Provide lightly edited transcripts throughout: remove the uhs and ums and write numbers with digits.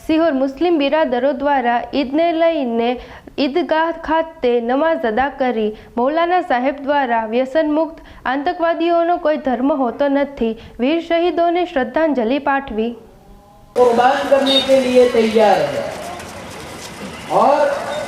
સિહોર મુસ્લિમ બિરાદરો દ્વારા ઈદને લઈને ઈદગાહ ખાતે નમાઝ અદા કરી. મૌલાના સાહેબ દ્વારા વ્યસન મુક્ત આતંકવાદીઓનો કોઈ ધર્મ હોતો નથી. વીર શહીદોને શ્રદ્ધાંજલિ પાઠવી. कुर्बान करने के लिए तैयार है और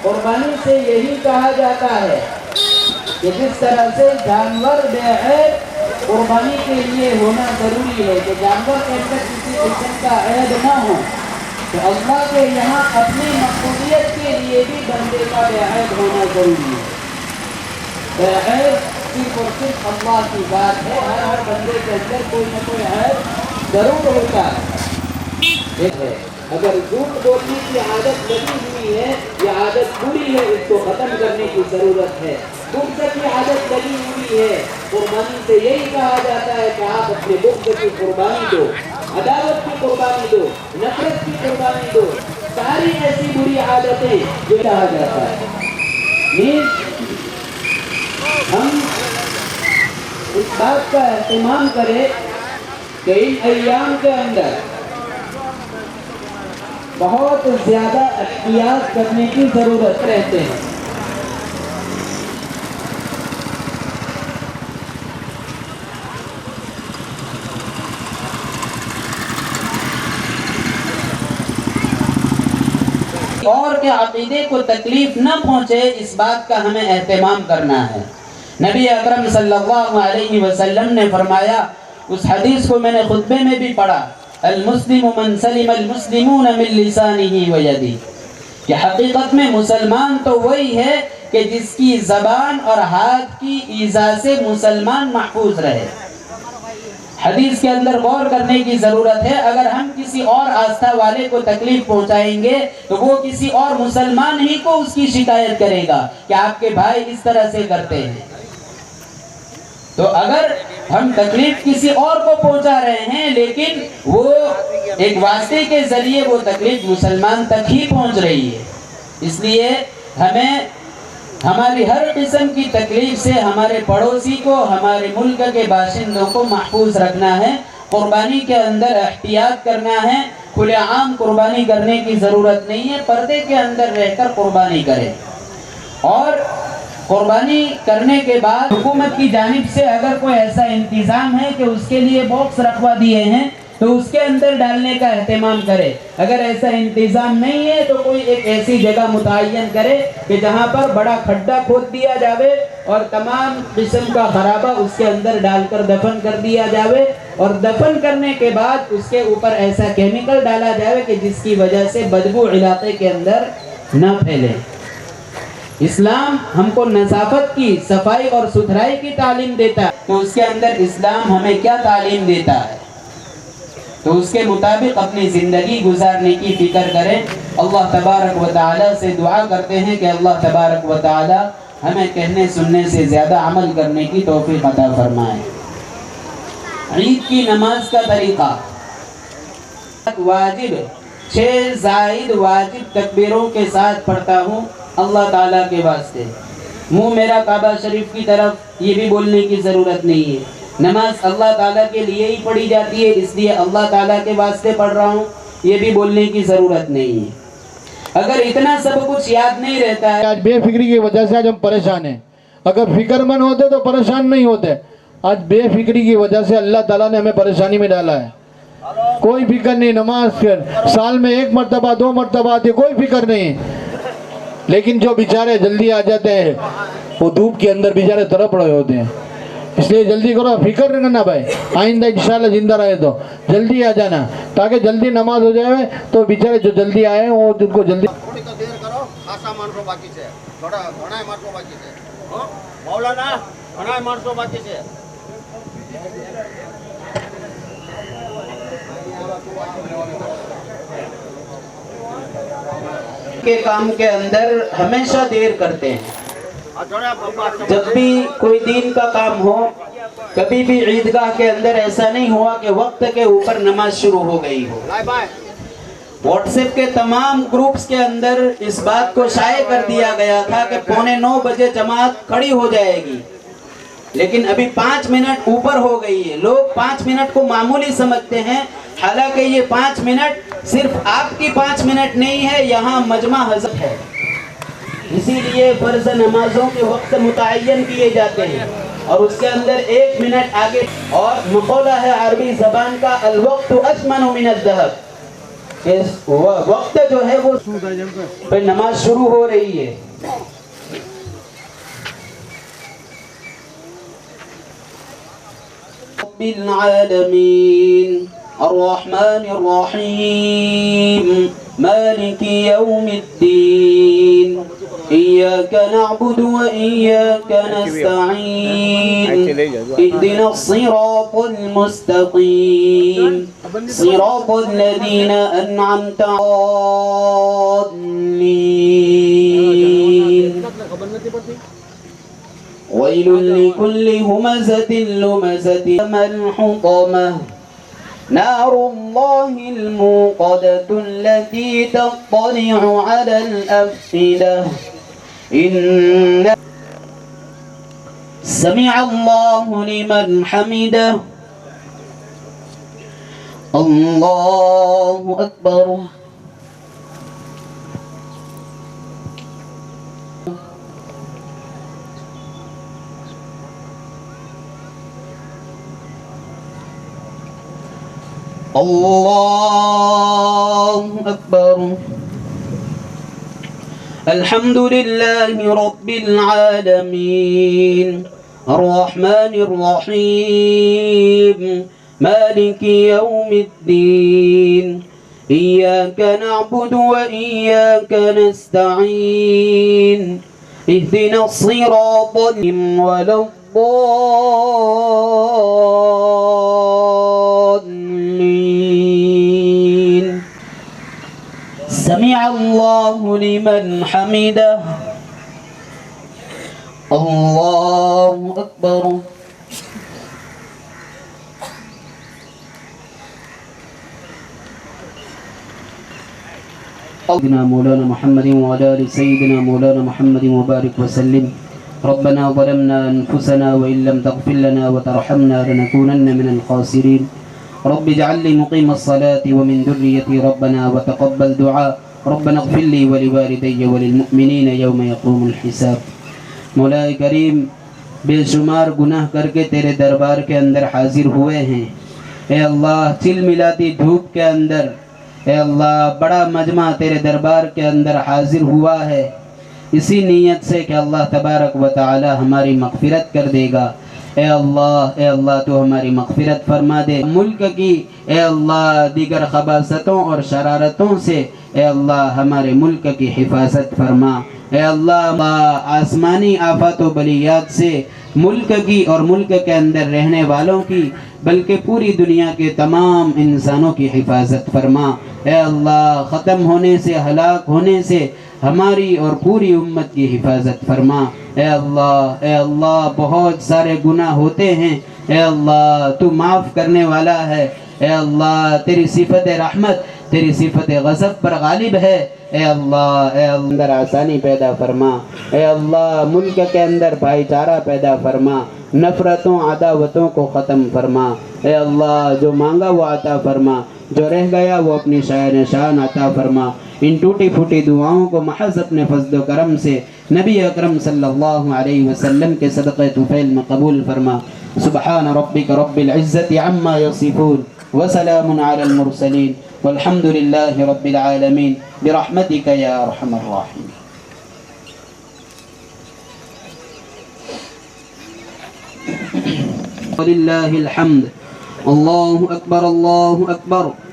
कुर्बानी से यही कहा जाता है कि जिस तरह से जानवर बेऐब कुर्बानी के लिए होना जरूरी है कि जानवर के अंदर किसी किस्म का ऐब ना हो, तो अल्लाह के यहाँ अपनी मकबूलियत के लिए भी बंदे का बेऐब होना जरूरी है. बेऐब सिर्फ और सिर्फ अल्लाह की बात है. हर बंदे के अंदर कोई न कोई ऐब जरूर होता है. अगर झूठ बोलने की आदत लगी हुई है, ये आदत बुरी है, इसको खत्म करने की जरूरत है. बुग़्ज़ की आदत लगी हुई है, कुर्बानी से यही कहा जाता है कि आप अपने बुग़्ज़ की कुर्बानी दो, अदावत की कुर्बानी दो, नफरत की कुर्बानी दो, सारी ऐसी बुरी आदतें जो कहा जाता है. हम इस बात का एहतमाम करें कि इन अय्याम के अंदर बहुत ज्यादा एहतियात करने की जरूरत रहते हैं. और के अकीदे को तकलीफ न पहुंचे, इस बात का हमें एहतमाम करना है. नबी अकरम सल्लल्लाहु अलैहि वसल्लम ने फरमाया, उस हदीस को मैंने खुतबे में भी पढ़ा, अल मुस्लिमु मन सलिम अल मुस्लिमून मिन लिसानिही व यदी, कि हकीकत में मुसलमान तो वही है कि जिसकी ज़बान और हाथ की ईज़ा से मुसलमान महफूज रहे. हदीस के अंदर गौर करने की ज़रूरत है. अगर हम किसी और आस्था वाले को तकलीफ पहुंचाएंगे तो वो किसी और मुसलमान ही को उसकी शिकायत करेगा कि आपके भाई इस तरह से करते हैं. तो अगर हम तकलीफ किसी और को पहुंचा रहे हैं, लेकिन वो एक वास्ते के जरिए वो तकलीफ मुसलमान तक ही पहुंच रही है, इसलिए हमें हमारी हर किस्म की तकलीफ से हमारे पड़ोसी को, हमारे मुल्क के बाशिंदों को महफूज रखना है. कुर्बानी के अंदर एहतियात करना है. खुलेआम कुर्बानी करने की ज़रूरत नहीं है, पर्दे के अंदर रहकर कुर्बानी करें. और कुर्बानी करने के बाद हुकूमत की जानिब से अगर कोई ऐसा इंतज़ाम है कि उसके लिए बॉक्स रखवा दिए हैं, तो उसके अंदर डालने का एहतमाम करे. अगर ऐसा इंतज़ाम नहीं है तो कोई एक ऐसी जगह मुतय्यन करे कि जहाँ पर बड़ा खड्डा खोद दिया जावे और तमाम किस्म का खराबा उसके अंदर डालकर दफन कर दिया जावे. और दफन करने के बाद उसके ऊपर ऐसा केमिकल डाला जावे कि जिसकी वजह से बदबू इलाके के अंदर न फैले. इस्लाम हमको नज़ाफत की, सफाई और सुथराई की तालीम देता है, तो उसके अंदर इस्लाम हमें क्या तालीम देता है, तो उसके मुताबिक अपनी ज़िंदगी गुजारने की फ़िक्र करें. अल्लाह तबारक व तआला से दुआ करते हैं कि अल्लाह तबारक व तआला हमें कहने सुनने से ज़्यादा अमल करने की तौफीक अता फरमाए. ईद की नमाज का तरीक़ा, वाजिब 6 ज़ायद वाजिब तकबीरों के साथ पढ़ता हूँ अल्लाह ताला के वास्ते. मुँह मेरा काबा शरीफ की तरफ, ये भी बोलने की ज़रूरत नहीं है. नमाज अल्लाह ताला के लिए ही पढ़ी जाती है, इसलिए अल्लाह ताला के वास्ते पढ़ रहा हूँ, ये भी बोलने की ज़रूरत नहीं है. अगर इतना सब कुछ याद नहीं रहता है, आज बेफिक्री की वजह से आज हम परेशान हैं. अगर फिक्रमंद होते तो परेशान नहीं होते. आज बेफिक्री की वजह से अल्लाह ताला ने हमें परेशानी में डाला है. कोई फिक्र नहीं, नमाज साल में 1 मरतबा 2 मरतबा आती, कोई फिक्र नहीं. लेकिन जो बेचारे जल्दी आ जाते हैं, वो धूप के अंदर बेचारे तड़प रहे होते हैं. इसलिए जल्दी करो, फिक्र नहीं करना भाई. आइंदा इंशाल्लाह जिंदा रहे तो जल्दी आ जाना, ताकि जल्दी नमाज हो जाए. तो बेचारे जो जल्दी आए वो उनको जल्दी थोड़ी तो देर करो. खासा मानसो बाकी છે, થોડા ઘણા માણસો બાકી છે. હો મૌલાના ઘણા માણસો બાકી છે. के काम के अंदर हमेशा देर करते हैं. जब भी कोई दीन का काम हो, कभी भी ईदगाह के अंदर ऐसा नहीं हुआ कि वक्त के ऊपर नमाज शुरू हो गई हो. व्हाट्सएप के तमाम ग्रुप्स के अंदर इस बात को शाये कर दिया गया था कि 8:45 बजे जमात खड़ी हो जाएगी, लेकिन अभी 5 मिनट ऊपर हो गई है. लोग 5 मिनट को मामूली समझते हैं, हालांकि ये 5 मिनट صرف آپ کی 5 منٹ نہیں ہے، یہاں مجمع حضرت ہے، اسی لیے فرض نمازوں کے وقت متعین کیے جاتے ہیں اور اس کے اندر 1 منٹ آگے. اور مقولہ ہے عربی زبان کا الوقت اثمن من الذهب، وقت جو ہے وہ پھر نماز شروع ہو رہی ہے. رب العالمین الرحمن الرحیم مالک یوم الدین إياك نعبد وإياك نستعين اهدنا الصراط المستقيم صراط الذين أنعمت عليهم ويل لكل همزة لمزة ملحطمة نار الله الموقدة التي تطلع على الأفئدة إن سمع الله لمن حمده الله أكبر. الله أكبر. الحمد لله رب العالمين الرحمن الرحيم مالك يوم الدين إياك نعبد وإياك نستعين اهدنا الصراط ولا الضالين سمع الله لمن حمده الله أكبر. سيدنا مولانا محمد وعلى آل سيدنا مولانا محمد وبارك وسلم. ربنا ظلمنا أنفسنا وإن لم تغفر لنا وترحمنا لنكونن من الخاسرين. رب اجعل لي مقيم الصلاة ومن ذريتي ربنا وتقبل دعاء. ربنا اغفر لي ولوالدي وللمؤمنين يوم يقوم الحساب. مولا کریم بے شمار گناہ کر کے تیرے دربار کے اندر حاضر ہوئے ہیں. اے اللہ چل ملاتی دھوپ کے اندر اے اللہ بڑا مجمع تیرے دربار کے اندر حاضر ہوا ہے اسی نیت سے کہ اللہ تبارک و تعالی ہماری مغفرت کر دے گا. اے اللہ تو ہماری مغفرت فرما دے. ملک کی اے اللہ دیگر خباثتوں اور شرارتوں سے اے اللہ ہمارے ملک کی حفاظت فرما. اے اللہ آسمانی آفات و بلیات سے ملک کی اور ملک کے اندر رہنے والوں کی بلکہ پوری دنیا کے تمام انسانوں کی حفاظت فرما. اے اللہ ختم ہونے سے ہلاک ہونے سے ہماری اور پوری امت کی حفاظت فرما. اے اللہ بہت سارے گناہ ہوتے ہیں. اے اللہ تو معاف کرنے والا ہے. اے اللہ تیری صفت رحمت تیری صفت غضب پر غالب ہے. اے اللہ اندر آسانی پیدا فرما. اے اللہ ملک کے اندر بھائی چارہ پیدا فرما. نفرتوں عداوتوں کو ختم فرما. اے اللہ جو مانگا وہ عطا فرما، جو رہ گیا وہ اپنی شاعر شان عطا فرما. ان ٹوٹی پھوٹی دعاؤں کو محض اپنے فضل و کرم سے نبی اکرم صلی اللہ علیہ وسلم کے صدقہ طفیل میں قبول فرما. سبحان ربک رب العزت عما یصفون وسلام علی المرسلین والحمد للہ رب العالمین برحمتک یا ارحم الراحمین. وللہ الحمد. اللہ اکبر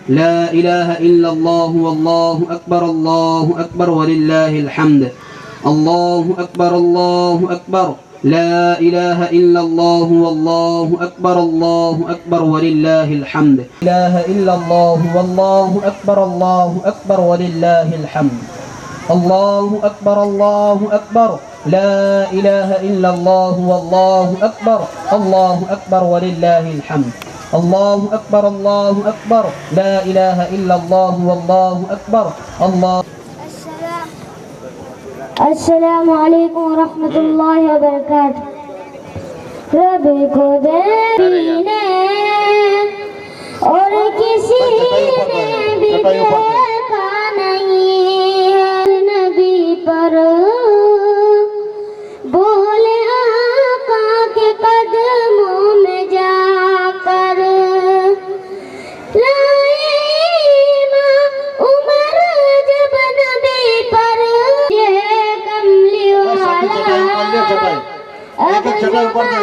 لا الہ الا اللہ واللہ اکبر وللہ الحمد. اللہ اکبر لا الہ الا اللہ واللہ اکبر وللہ الحمد. لا الہ الا اللہ واللہ اکبر وللہ الحمد. اللہ اکبر لا الہ الا اللہ واللہ اکبر وللہ الحمد. اللہ اکبر لا الہ الا اللہ واللہ اکبر. السلام علیکم ورحمۃ اللہ وبرکاتہ. رب کو دینے اور کسی نے بھی चटाई ऊपर से। देखा नहीं है नबी पर बोले आका के कदमों में जाकर लाए ईमान उमर जब नबी पर ये कमली साथी चटाई ऊपर ले, चटाई एक एक चटाई ऊपर ले,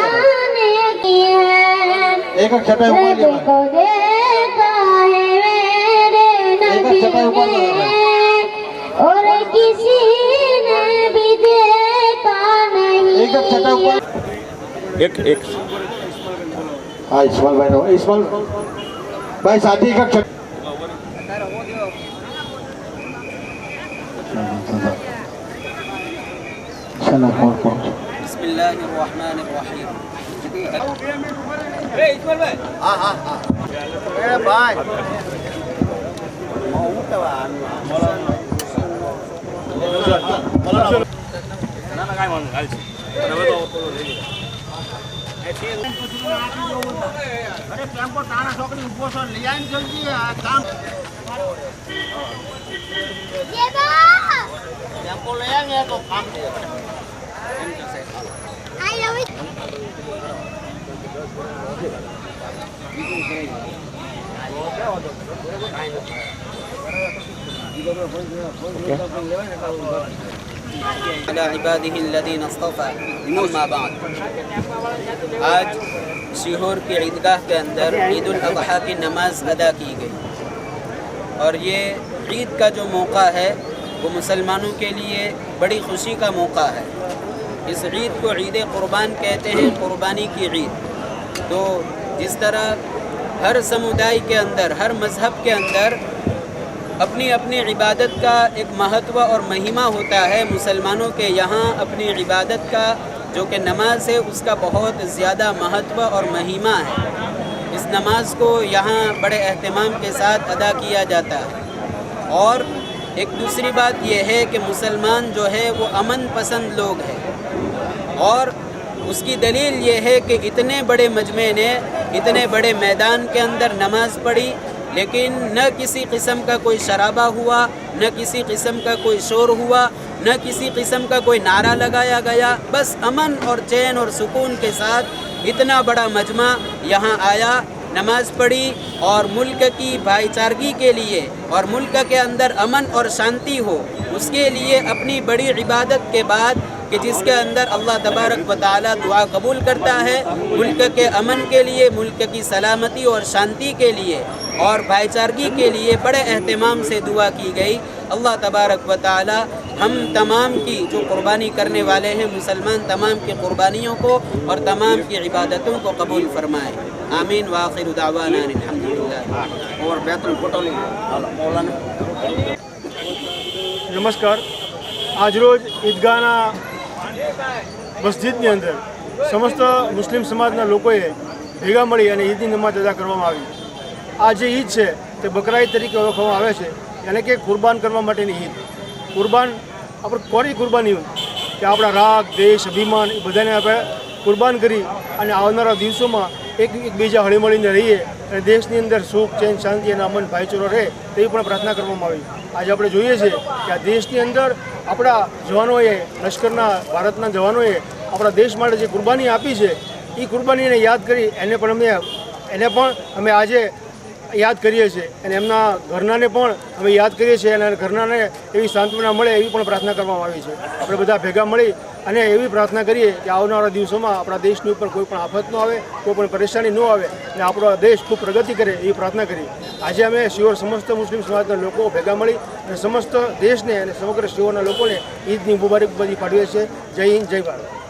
एक एक चटाई ऊपर ले, को देखा है मेरे नबी ने और किसी ने भी देखा नहीं। एक एक चटाई ऊपर एक एक हाँ इस्माइल भाई, इस्माइल भाई साथी एक एक चटाई चलो फोन बिस्मिल्लाहिर्रहमानिर्रहीम। हाँ हाँ हाँ भाई अरे टेम्पो ताना छोकरी ऊपर से ले आइन जल्दी काम टेम्पो ले आएंगे तो काम अला इबादिहिल्लज़ीन इस्तफ़ा अम्मा बाद। आज सीहोर की ईदगाह के अंदर ईद उल अज़हा की नमाज अदा की गई और ये ईद का जो मौका है वो मुसलमानों के लिए बड़ी खुशी का मौका है। इस ईद को ईद क़ुरबान कहते हैं, क़ुरबानी की ईद। तो जिस तरह हर समुदाय के अंदर, हर मज़हब के अंदर अपनी अपनी इबादत का एक महत्व और महिमा होता है, मुसलमानों के यहाँ अपनी इबादत का जो कि नमाज है उसका बहुत ज़्यादा महत्व और महिमा है। इस नमाज को यहाँ बड़े अहतमाम के साथ अदा किया जाता है। और एक दूसरी बात यह है कि मुसलमान जो है वो अमन पसंद लोग हैं और उसकी दलील ये है कि इतने बड़े मजमे ने इतने बड़े मैदान के अंदर नमाज पढ़ी, लेकिन न किसी किस्म का कोई शराबा हुआ, न किसी किस्म का कोई शोर हुआ, न किसी किस्म का कोई नारा लगाया गया। बस अमन और चैन और सुकून के साथ इतना बड़ा मजमा यहाँ आया, नमाज पढ़ी और मुल्क की भाईचारगी के लिए और मुल्क के अंदर अमन और शांति हो, उसके लिए अपनी बड़ी इबादत के बाद कि जिसके अंदर अल्लाह तबारक व तआला दुआ कबूल करता है, मुल्क के अमन के लिए, मुल्क की सलामती और शांति के लिए और भाईचारगी के लिए बड़े अहतमाम से दुआ की गई। अल्लाह तबारक व तआला हम तमाम की जो कुर्बानी करने वाले हैं मुसलमान तमाम की कुर्बानियों को और तमाम की इबादतों को कबूल फरमाए। आमीन व आखिरु दावाना अल्हम्दुलिल्लाह। और बेहतर फोटो मौलाना। નમસ્કાર, આજરોજ ઈદગાહના મસ્જિદની અંદર સમસ્ત મુસ્લિમ સમાજના લોકોએ ભેગા મળી અને ઈદની નમાઝ અદા કરવામાં આવી। આ જે ઈદ છે તે બકરા ઈદ તરીકે ઓળખવામાં આવે છે, એટલે કે કુરબાન કરવા માટેની ઈદ। કુરબાન આપણે કોની કુરબાની કે આપણા રાગ, દેશ, અભિમાન એ બધાને આપણે કુરબાન કરી અને આવનારા દિવસોમાં એકબીજા હળીમળીને રહીએ અને દેશની અંદર સુખ, ચેન, શાંતિ અને અમન ભાઈચારો રહે તેવી પણ પ્રાર્થના કરવામાં આવી। આજે આપણે જોઈએ છીએ કે આ દેશની અંદર આપણા જવાનોએ, લશ્કરના ભારતના જવાનોએ આપણા દેશ માટે જે કુરબાની આપી છે એ કુરબાનીને યાદ કરી એને પણ અમે આજે યાદ કરીએ છીએ અને એમના ઘરનાને પણ અમે યાદ કરીએ છીએ અને ઘરનાને એવી સાંત્વના મળે એવી પણ પ્રાર્થના કરવામાં આવી છે। આપણે બધા ભેગા મળી અને એવી પ્રાર્થના કરીએ કે આવનારા દિવસોમાં આપણા દેશની ઉપર કોઈ પણ આફત ન આવે, કોઈ પણ પરેશાની ન આવે અને આપણો દેશ ખૂબ પ્રગતિ કરે એવી પ્રાર્થના કરી આજે અમે શિહોર સમસ્ત મુસ્લિમ સમાજના લોકો ભેગા મળી અને સમસ્ત દેશને અને સમગ્ર શિહોરના લોકોને ઈદની મુબારકબાદી પાઠવીએ છીએ। જય હિન્દ, જય ભારત।